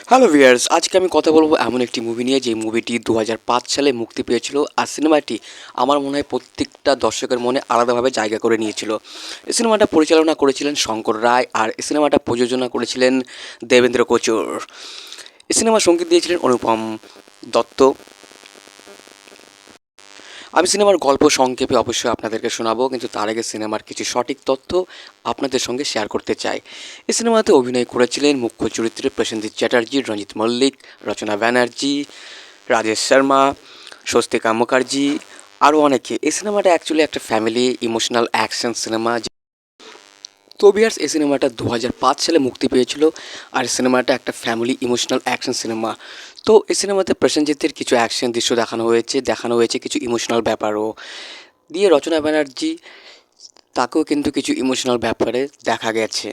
Hello viewers, আজকে আমি কথা বলবো এমন একটি মুভি নিয়ে যে মুভিটি 2005 সালে মুক্তি পেয়েছিল। আর সিনেমাটি আমার মনে হয় প্রত্যেকটা দর্শকের মনে আলাদাভাবে জায়গা করে নিয়েছিল। এই সিনেমাটা পরিচালনা করেছিলেন শঙ্কর রায়, আর এই সিনেমাটা প্রযোজনা করেছিলেন দেবেন্দ্র কোচর। এই সিনেমার সঙ্গীত দিয়েছিলেন অনুপম দত্ত। আমি সিনেমার গল্প সংক্ষেপে অবশ্যই আপনাদেরকে শোনাবো, কিন্তু তার আগে সিনেমার কিছু সঠিক তথ্য আপনাদের সঙ্গে শেয়ার করতে চাই। এই সিনেমাতে অভিনয় করেছিলেন মুখ্য চরিত্রে প্রসেনজিৎ চ্যাটার্জি, রঞ্জিত মল্লিক, রচনা ব্যানার্জি, রাজেশ শর্মা, স্বস্তিকা মুখার্জি, আরও অনেকে। এই সিনেমাটা অ্যাকচুয়ালি একটা ফ্যামিলি ইমোশনাল অ্যাকশন সিনেমা। তো ভিউয়ার্স, এই সিনেমাটা 2005 সালে মুক্তি পেয়েছিল। আর সিনেমাটা একটা ফ্যামিলি ইমোশনাল অ্যাকশন সিনেমা। তো এই সিনেমাতে প্রসেনজিতের কিছু অ্যাকশন দৃশ্য দেখানো হয়েছে কিছু ইমোশনাল ব্যাপারও দিয়ে। রচনা ব্যানার্জি, তাকেও কিন্তু কিছু ইমোশনাল ব্যাপারে দেখা গেছে।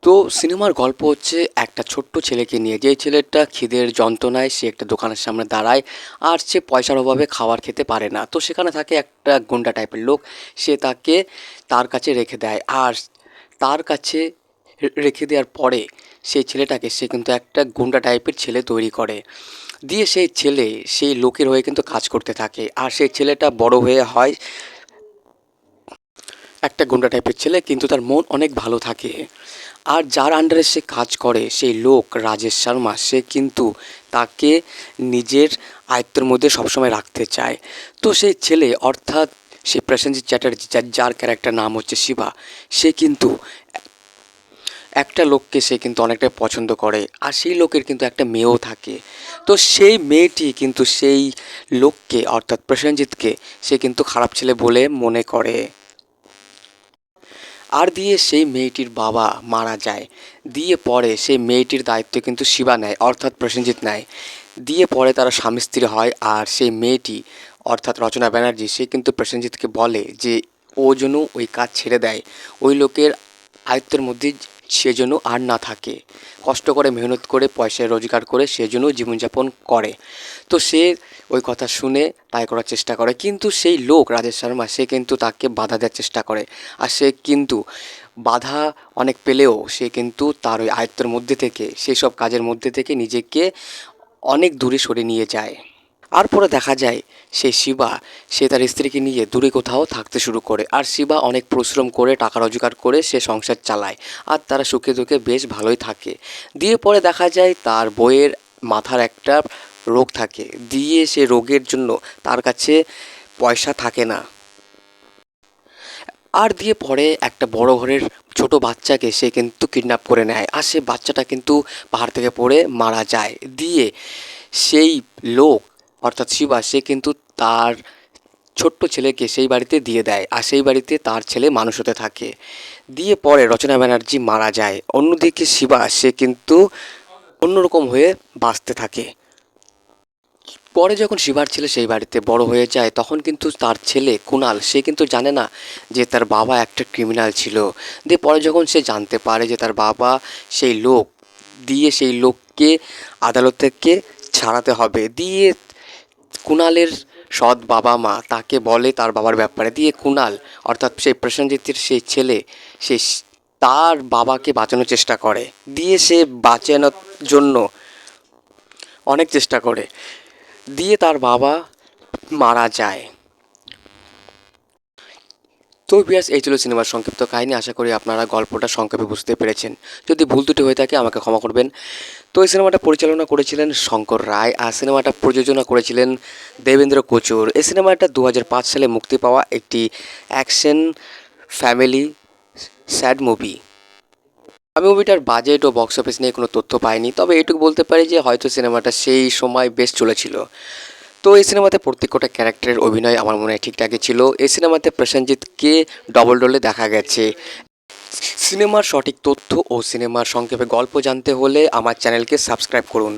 তো সিনেমার গল্প হচ্ছে একটা ছোট্ট ছেলেকে নিয়ে, যেই ছেলেটা খিদের যন্ত্রণায় সে একটা দোকানের সামনে দাঁড়ায়। আর সে পয়সার অভাবে খাবার খেতে পারে না। তো সেখানে থাকে একটা গুন্ডা টাইপের লোক। সে তাকে তার কাছে রেখে দেয়। আর তার কাছে রেখে দেওয়ার পরে সেই ছেলেটাকে সে কিন্তু একটা গুন্ডা টাইপের ছেলে তৈরি করে দিয়ে। সেই ছেলে সেই লোকের হয়ে কিন্তু কাজ করতে থাকে। আর সেই ছেলেটা বড় হয়ে হয় একটা গুন্ডা টাইপের ছেলে, কিন্তু তার মন অনেক ভালো থাকে। আর যার আন্ডারে সে কাজ করে সেই লোক রাজেশ শর্মা, সে কিন্তু তাকে নিজের আয়ত্তের মধ্যে সবসময় রাখতে চায়। তো সেই ছেলে অর্থাৎ সে প্রসেনজিৎ চ্যাটার্জি, যার ক্যারেক্টার নাম হচ্ছে শিবা, সে কিন্তু একটা লোককে সে কিন্তু অনেকটাই পছন্দ করে। আর সেই লোকের কিন্তু একটা মেয়েও থাকে। তো সেই মেয়েটি কিন্তু সেই লোককে অর্থাৎ প্রসেনজিৎকে সে কিন্তু খারাপ ছেলে বলে মনে করে। আর দিয়ে সেই মেয়েটির বাবা মারা যায়। দিয়ে পরে সেই মেয়েটির দায়িত্ব কিন্তু শিবা নেয়, অর্থাৎ প্রসেনজিৎ নেয়। দিয়ে পরে তারা স্বামী স্ত্রী হয়। আর সেই মেয়েটি অর্থাৎ রচনা ব্যানার্জি, সে কিন্তু প্রসেনজিৎকে বলে যে ও যেন ওই কাজ ছেড়ে দেয়, ওই লোকের আয়ত্তের মধ্যে সে যেন আর না থাকে। কষ্ট করে মেহনত করে পয়সা রোজগার করে সে যেন জীবনযাপন করে। তো সে ওই কথা শুনে তাই করার চেষ্টা করে, কিন্তু সেই লোক রাজেশ শর্মা সে কিন্তু তাকে বাধা দেওয়ার চেষ্টা করে। আর সে কিন্তু বাধা অনেক পেলেও সে কিন্তু তার ওই আয়ত্তের মধ্যে থেকে, সেই সব কাজের মধ্যে থেকে নিজেকে অনেক দূরে সরে নিয়ে যায়। আর পরে দেখা যায় সেই শিবা, সে তার স্ত্রীকে নিয়ে দূরে কোথাও থাকতে শুরু করে। আর শিবা অনেক পরিশ্রম করে টাকা রোজগার করে সে সংসার চালায়। আর তারা সুখে দুঃখে বেশ ভালোই থাকে। দিয়ে পরে দেখা যায় তার বইয়ের মাথার একটা রোগ থাকে। দিয়ে সে রোগের জন্য তার কাছে পয়সা থাকে না। আর দিয়ে পরে একটা বড় ঘরের ছোট বাচ্চাকে সে কিন্তু কিডন্যাপ করে নেয়। আর সে বাচ্চাটা কিন্তু পাহাড় থেকে পড়ে মারা যায়। দিয়ে সেই লোক অর্থাৎ শিবা, সে কিন্তু তার ছোট্ট ছেলেকে সেই বাড়িতে দিয়ে দেয়। আর সেই বাড়িতে তার ছেলে মানুষ হতে থাকে। দিয়ে পরে রচনা ব্যানার্জি মারা যায়। অন্যদিকে শিবা সে কিন্তু অন্যরকম হয়ে বাঁচতে থাকে। পরে যখন শিবার ছেলে সেই বাড়িতে বড় হয়ে যায়, তখন কিন্তু তার ছেলে কুনাল, সে কিন্তু জানে না যে তার বাবা একটা ক্রিমিনাল ছিল। দিয়ে পরে যখন সে জানতে পারে যে তার বাবা সেই লোক, দিয়ে সেই লোককে আদালত থেকে ছাড়াতে হবে। দিয়ে কুনালের সৎ বাবা মা তাকে বলে তার বাবার ব্যাপারে। দিয়ে কুনাল অর্থাৎ সেই প্রসেনজিতের সেই ছেলে, সে তার বাবাকে বাঁচানোর চেষ্টা করে। দিয়ে সে বাঁচানোর জন্য অনেক চেষ্টা করে। দিয়ে তার বাবা মারা যায়। তো ভিউয়ার্স, এই ছিল সিনেমার সংক্ষিপ্ত কাহিনী। আশা করি আপনারা গল্পটা সংক্ষেপে বুঝতে পেরেছেন। যদি ভুল ত্রুটি হয়ে থাকে আমাকে ক্ষমা করবেন। তো এই সিনেমাটা পরিচালনা করেছিলেন শঙ্কর রায়, আর সিনেমাটা প্রযোজনা করেছিলেন দেবেন্দ্র কোচর। এই সিনেমাটা 2005 সালে মুক্তি পাওয়া একটি অ্যাকশন ফ্যামিলি স্যাড মুভি। আমি মুভিটার বাজেট ও বক্স অফিস নিয়ে কোনো তথ্য পাইনি, তবে এটুকু বলতে পারি যে হয়তো সিনেমাটা সেই সময় বেশ চলেছিল। তো এই সিনেমাতে প্রত্যেকটা ক্যারেক্টারের অভিনয় আমার মনে হয় ঠিকঠাকই ছিল। এই সিনেমাতে প্রসেনজিৎকে ডবল রোলে দেখা গেছে। সিনেমার সঠিক তথ্য ও সিনেমার সংক্ষেপে গল্প জানতে হলে আমার চ্যানেলকে সাবস্ক্রাইব করুন।